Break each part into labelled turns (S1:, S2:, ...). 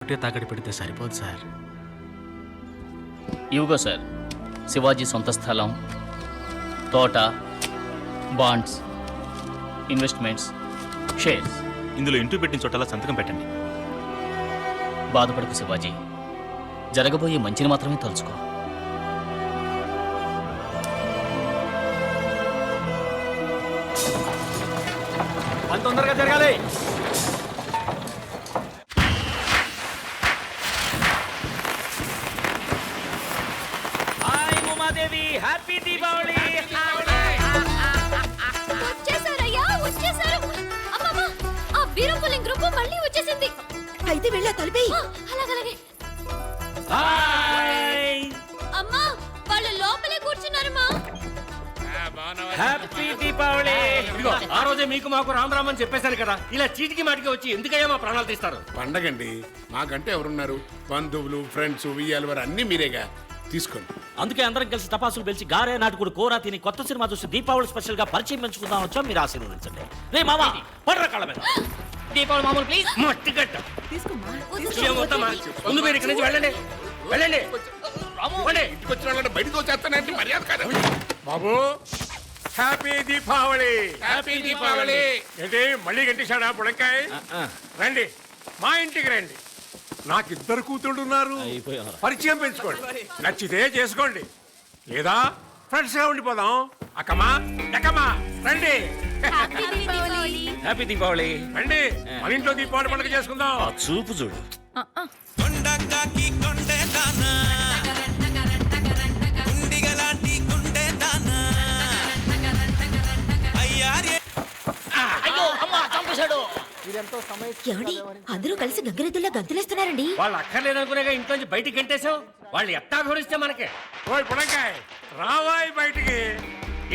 S1: ఒకటే తాకడి పెడితే సరిపోదు సార్.
S2: ఇవిగో సార్, శివాజీ సొంత స్థలం, తోట, బాండ్స్, ఇన్వెస్ట్మెంట్స్, షేర్స్.
S1: ఇందులో ఇంటూ పెట్టిన చోటలా సంతకం పెట్టండి.
S2: బాధపడకు శివాజీ, జరగబోయే మంచిని మాత్రమే తలుచుకో.
S3: పని తొందరగా జరగాలి. Hi Umadevi, happy Deepavali.
S4: వచ్చేసారయ్యా, వచ్చేసారు. అమ్మమ్మ, ఆ వీరప్పలింగ్ గ్రూప్ మళ్ళీ వచ్చేసింది. అయితే వెళ్ళా తలిపేయి. అలాగలాగే.
S3: హాయ్,
S4: అమ్మా, వాళ్ళు లోపలే కూర్చున్నారమ్మా.
S3: హ్యాపీ దీపావళి. ఇదిగో ఆ రోజే మీకు మాకు రామ్ రామ్ అని చెప్పేశాను కదా, ఇలా చీటికి మాటికి వచ్చి ఎందుకయ్యా మా ప్రాణాలు తీస్తారు?
S5: పండగండి, మాకంటే ఎవరున్నారు? బంధువులు, ఫ్రెండ్స్, ఉయ్యాలు వారు అన్ని మీరేగా, తీసుకోండి.
S6: అందుకే అందరం కలిసి టపాసులు పిలిచి గారే నాటుకుడు కూర తిని కొత్త సినిమా చూసి దీపావళి స్పెషల్ గా పరిచయం పెంచుకుందాం వచ్చా. మీరు ఆశీర్వదించండి. రే మామా, పడరా కాళ్ళ మీద.
S2: దీపావళి మామూలు ప్లీజ్.
S3: మట్టిగట్ట ముందు మీరు ఇక్కడి నుంచి వెళ్ళండి, వెళ్ళండి.
S5: ఇంటికి వచ్చిన వాళ్ళని బయటకు వచ్చేస్తానంటే మర్యాద కాదు.
S7: బాబు, హ్యాపీ దీపావళి.
S5: హ్యాపీ దీపావళి.
S7: ఏంటి మళ్ళీ గంటేశాడా బుడంకాయ? రండి, మా ఇంటికి రండి. నాకిద్దరు కూతుళ్ళు ఉన్నారు, పరిచయం పెంచుకోండి. నచ్చితే చేసుకోండి, లేదా ఫ్రెండ్స్ గా ఉండిపోదాం. అక్కమా ఎక్కమా రండి.
S6: హ్యాపీ దీపావళి.
S7: రండి, మన ఇంట్లో దీపావళి పండుగ చేసుకుందాం.
S6: చూపు చూడు.
S4: ఏమండి, అందరూ కలిసి గంగిరెద్దుల్లా గంతులేస్తున్నారండి.
S3: వాళ్ళు అక్కర్లేదనుకునేగా ఇంట్లోంచి బయటికి గంటేశావు. వాళ్ళు ఎట్టా భరిస్తే మనకే.
S7: ఓయ్ బుడంకాయ, రావాయి బయటికి.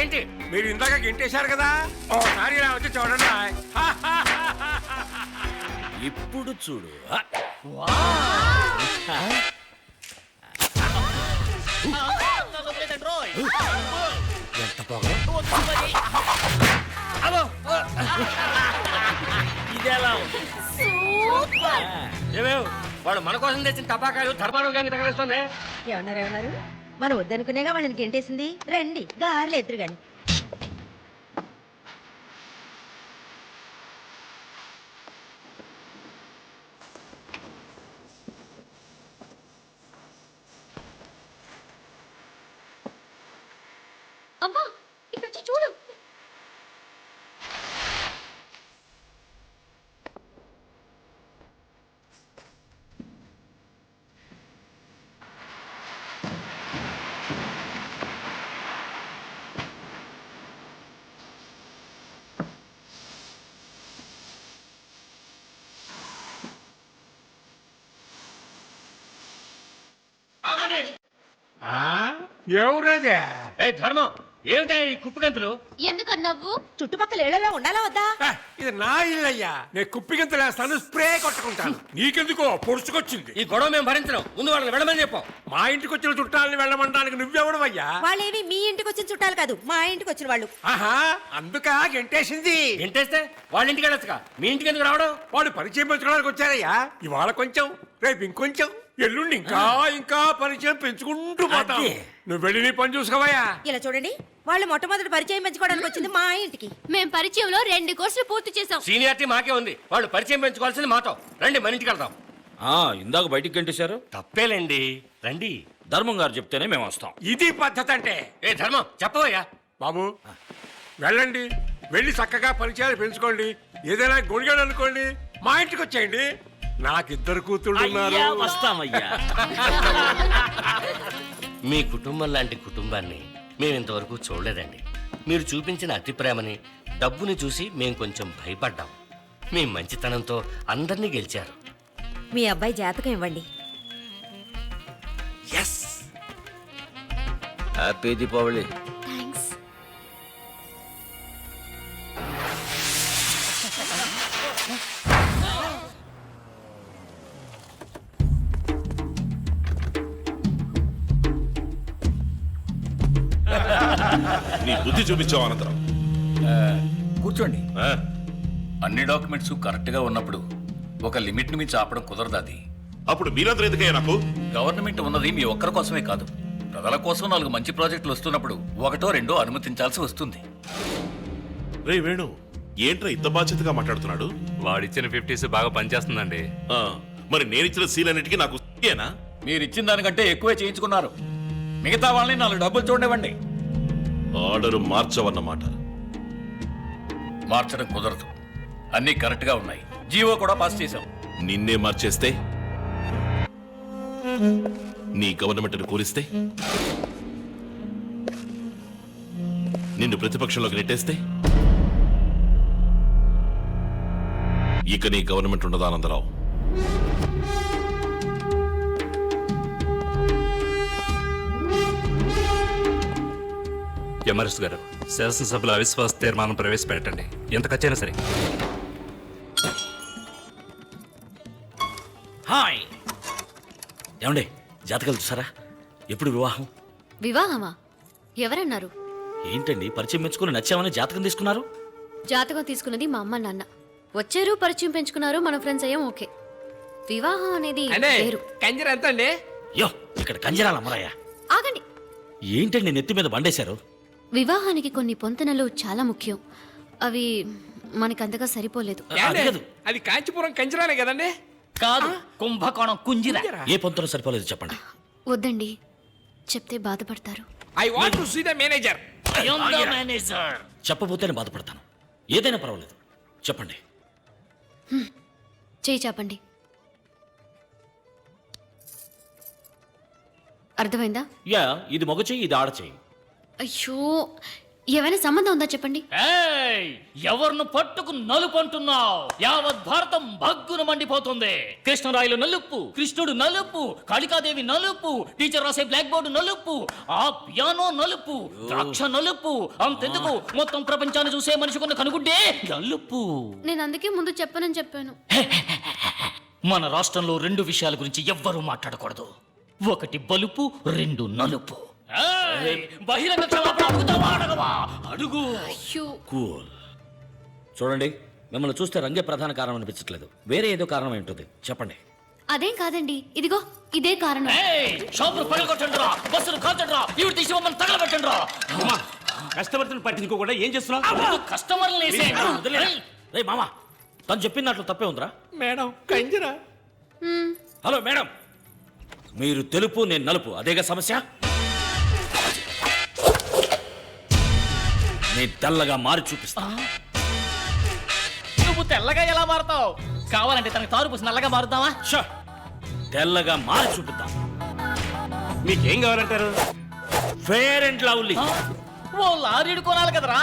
S3: ఏంటి
S7: మీరు ఇందాక గెంటేశారు కదా, ఓసారి ఇలా వచ్చి చూడండి.
S6: ఇప్పుడు చూడు.
S5: ఎంత పొగరు.
S6: ఇదేలా
S3: ఏమేవ్ వాడు మన కోసం తెచ్చిన టపాకాయలు ధర్మారం గాని తగలేస్తుంది.
S8: ఏమన్నారు? మనం వద్దనుకునేగా వాళ్ళని గెంటేసింది. రండి, గారెలు ఎదురు గాని.
S4: అమ్మా, ఇక్కడ వచ్చి చూడు.
S7: ఎవరదే?
S3: ఏ ధర్మం, ఏమిటా ఈ కుప్పగంతులు?
S4: ఎందుకన్నావు?
S8: చుట్టుపక్కల ఏళ్ళలో ఉండాలా వద్దా?
S7: ఇది నా ఇల్లయ్యా, నేను కుప్పిగింతలేస్తాను, స్ప్రే కొట్టుకుంటాను. నీకెందుకో పొడుచుకొచ్చింది.
S3: ఈ గొడవ మేము భరించడం, ముందు వాళ్ళని వెళ్ళమని చెప్పాం.
S7: మా ఇంటికి వచ్చిన చుట్టాలని వెళ్ళమంటానికి నువ్వెవడవయ్యా?
S8: వాళ్ళేమి మీ ఇంటికి వచ్చిన చుట్టాలు కాదు, మా ఇంటికి వచ్చిన వాళ్ళు.
S7: ఆహా, అందుక గెంటేసింది.
S3: ఏంటేస్తే వాళ్ళ ఇంటికి వెళ్ళొచ్చుగా, మీ ఇంటికి ఎందుకు రావడం?
S7: వాడు పరిచయం పెంచుకోవడానికి వచ్చారయ్యా. ఇవాళ కొంచెం, రేపు ఇంకొంచెం, ఎల్లుండి ఇంకా ఇంకా పరిచయం పెంచుకుంటూ పోతాం.
S3: అదే.
S7: నువ్వు వెళ్ళి నీ పని చూసుకోవయ్యా.
S8: ఇలా చూడండి, వాళ్ళు మొట్టమొదటి పరిచయం పెంచుకోవడానికి వచ్చింది మా ఇంటికి.
S4: మేం పరిచయంలో 2 కోర్సులు పూర్తి చేసాం.
S3: సీనియారిటీ మాకే ఉంది, వాళ్ళు పరిచయం పెంచుకోవాల్సింది మాతో. రండి మన ఇంటికి వెళ్దాం.
S6: ఇందాక బయటికి గంటేశారు.
S3: తప్పేలేండి, రండి.
S6: ధర్మం గారు చెప్తేనే మేము వస్తాం.
S7: ఇది పద్ధతి అంటే.
S3: ఏ ధర్మం, చెప్పవయ్యా.
S7: బాబు, వెళ్ళండి, వెళ్ళి చక్కగా పరిచయాలు పెంచుకోండి. ఏదైనా గొడిగాడు అనుకోండి, మా ఇంటికి వచ్చేయండి. నాకిద్దరు కూతుళ్ళు ఉన్నారు.
S6: అయ్యా, వస్తామయ్యా.
S9: మీ కుటుంబం లాంటి కుటుంబాన్ని మేము ఇంతవరకు చూడలేదండి. మీరు చూపించిన అతి ప్రేమని, డబ్బుని చూసి మేము కొంచెం భయపడ్డాం. మీ మంచితనంతో అందరినీ గెలిచారు.
S8: మీ అబ్బాయి జాతకం ఇవ్వండి.
S6: హ్యాపీ దీపావళి.
S4: థాంక్స్.
S10: నీ బుద్ధి చూపించావు అనంతరం.
S11: కూర్చోండి. అన్ని డాక్యుమెంట్స్ కరెక్ట్ గా ఉన్నప్పుడు ఒక లిమిట్ ని మించి ఆపడం కుదరదు. అది
S10: అప్పుడు మీరందరూ ఎందుకయ్యా నాకు?
S11: గవర్నమెంట్ ఉన్నది మీ ఒక్కరి కోసమే కాదు, ప్రజల కోసం 4 మంచి ప్రాజెక్టులు వస్తున్నప్పుడు ఒకటో రెండో అనుమతించాల్సి వస్తుంది.
S10: రే వేణు, ఏంట్రా ఇంత బాధ్యతగా మాట్లాడుతున్నాడు?
S1: వాడిచ్చిన 50s బాగా పనిచేస్తుందండి.
S10: ఆ, మరి నేనిచ్చిన సీలన్నిటికీ నాకు ఏనా?
S11: మీరు ఇచ్చిన దానికంటే ఎక్కువే చేయించుకున్నారు. మిగతా వాళ్ళని 4 డబ్బులు చూడనివ్వండి.
S10: ఆర్డర్ మార్చవన్నమాట.
S11: మార్చడం కుదరదు, అన్నీ కరెక్ట్గా ఉన్నాయి. జీవో కూడా పాస్ చేశాం.
S10: నిన్నే మార్చేస్తే, నీ గవర్నమెంట్ను కూలిస్తే, నిన్ను ప్రతిపక్షంలోకి నెట్టేస్తే, ఇక నీ గవర్నమెంట్ ఉండదా ఆనందరావు?
S1: ఎంఆర్ఎస్ గారు, శాసనసభలో అవిశ్వాస తీర్మానం ప్రవేశపెట్టండి, ఎంత ఖర్చైనా సరే.
S6: హాయ్ ఏమండి, జాతకాలు చూసారా? ఎప్పుడు వివాహం?
S4: వివాహమా? ఎవరన్నారు?
S6: ఏంటండి పరిచయం మెచ్చుకుని నచ్చామని జాతకం తీసుకున్నారు?
S4: జాతకం తీసుకున్నది మా అమ్మ నాన్న. వచ్చారు, పరిచయం పెంచుకున్నారు, మన ఫ్రెండ్స్ అయ్యాం, ఓకే. వివాహం అనేది వేరు.
S3: కంజర ఎంత అండి?
S6: యో, ఇక్కడ కంజరాలు అమ్మరాయా?
S4: ఆగండి.
S6: ఏంటండి నెత్తి మీద బండేశారు?
S4: వివాహానికి కొన్ని పొంతనలు చాలా ముఖ్యం. అవి మనకంతగా సరిపోలేదు.
S6: అది కాదు.
S3: అది కాంచీపురం కంజరానే కదండి?
S2: కాదు, కుంభకోణం కుంజిరా.
S6: ఏ పొంతన సరిపోలేదు చెప్పండి.
S4: వద్దండి, చెప్తే బాధపడతారు.
S3: I want to see the manager.
S2: Manager
S6: చెప్పబోతేనే బాధపడతాను. ఏదైనా పర్వాలేదు, చెప్పండి.
S4: చేయి చాపండి. అర్థమైందా?
S6: యా, ఇది మగ చెయ్యి, ఇది ఆడ చెయ్యి.
S4: అయ్యో, ఏమైనా సంబంధం ఉందా చెప్పండి.
S2: ఏయ్, ఎవరిని పట్టుకు నలుపు అంటున్నావు? యావత్ భారతం భగ్గున మండిపోతుంది. కృష్ణరాయలు నలుపు, కృష్ణుడు నలుపు, కాళికాదేవి నలుపు, టీచర్ రాసే బ్లాక్ బోర్డు నలుపు, ఆ పియానో నలుపు, ద్రాక్ష నలుపు, అంతెందుకు మొత్తం ప్రపంచాన్ని చూసే మనిషికున్న కనుగుడ్డే నలుపు.
S4: నేను అందుకే ముందు చెప్పనని చెప్పాను.
S2: మన రాష్ట్రంలో 2 విషయాల గురించి ఎవ్వరూ మాట్లాడకూడదు. 1 బలుపు, 2 నలుపు. ఏయ్, బహిరంగ క్షమాపణ అడుగుతావా అడగవా? అడుగు.
S4: అయ్యో,
S6: కూల్. చూడండి, మిమ్మల్ని చూస్తే రంగే ప్రధాన కారణం అనిపించట్లేదు. వేరే ఏదో కారణం ఏంటుంది చెప్పండి.
S4: అదేం కాదండి, ఇదిగో ఇదే కారణం.
S2: ఏయ్, షాపులు పగలగొట్టండిరా, బస్సులు కాల్చండిరా, ఇవి తీసి మమ్మల్ని తగలబెట్టండిరా.
S3: కస్టమర్లను పట్టించుకోకుండా ఏం చేస్తున్నావు?
S2: కస్టమర్లు
S6: రే మామా, తను చెప్పిన దాంట్లో తప్పే ఉందిరా.
S3: మేడం, కంజరా.
S6: హలో మేడం, మీరు తెలుపు, నేను నలుపు, అదేగా సమస్య? నేను తెల్లగా మారి చూపిస్తా.
S2: నువ్వు తెల్లగా ఎలా మారుతావు? కావాలంటే తనకి తారు పూసి నల్లగా మారుతావా?
S6: షో, తెల్లగా మారి చూపిద్దాం.
S3: మీకేం కావాలంటారు?
S6: Fair and lovely.
S2: ఓ లారీడు కొనాలి కదరా.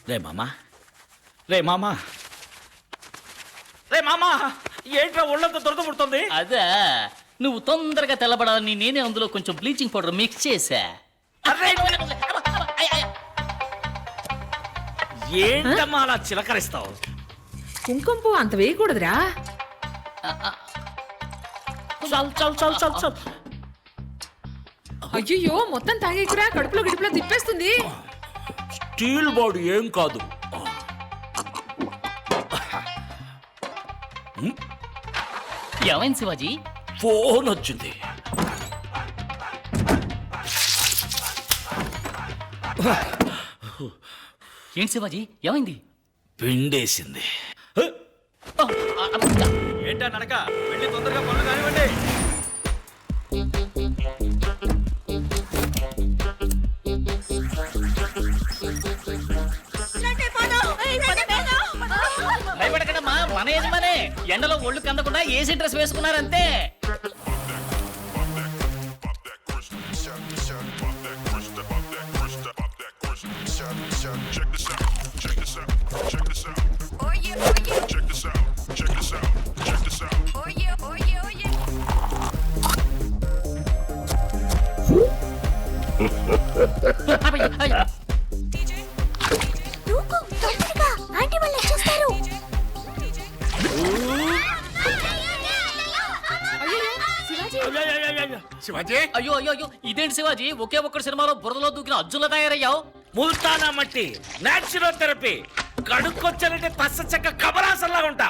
S6: రే మామా, రే మామా, రే మామా, ఏంట్రా ఒళ్ళంతా దురద పుడుతుంది?
S2: అదే, నువ్వు తొందరగా తెల్లబడాలని నేనే అందులో కొంచెం బ్లీచింగ్ పౌడర్ మిక్స్ చేశా.
S6: ఏంటమ్మా అలా చిలకరిస్తావు?
S8: కుంకుమ పువ్వు అంత వేయకూడదురా.
S6: చల్ చల్ చల్ చల్ చల్.
S8: అయ్యో, మొత్తం తాగేకురా, కడుపులో గిడుపులో తిప్పేస్తుంది.
S6: స్టీల్ బాడీ ఏం కాదు.
S2: ఏమైంది శివాజీ?
S6: ఫోన్ వచ్చింది.
S2: ఏంటి శివాజీ, ఏమైంది?
S6: పిండేసింది. ఏంటా నడక? వెళ్ళి తొందరగా పనులు కానివ్వండి.
S2: భయపడకడమ్మా, మన యజమానే ఎండలో ఒళ్ళు కందకుండా ఏసీ డ్రెస్ వేసుకున్నారంతే.
S5: శివాజీ
S2: అయ్యో అయ్యో అయ్యో ఇదేంటి శివాజీ ఒకే ఒక్కటి సినిమాలో బురదలో దూకిన అర్జున్లా తయారయ్యావు.
S6: ముల్తానా మట్టి, నాచురల్ థెరపీ, కడుక్కొచ్చానంటే పచ్చ చెక్క కమలాసంలా ఉంటా.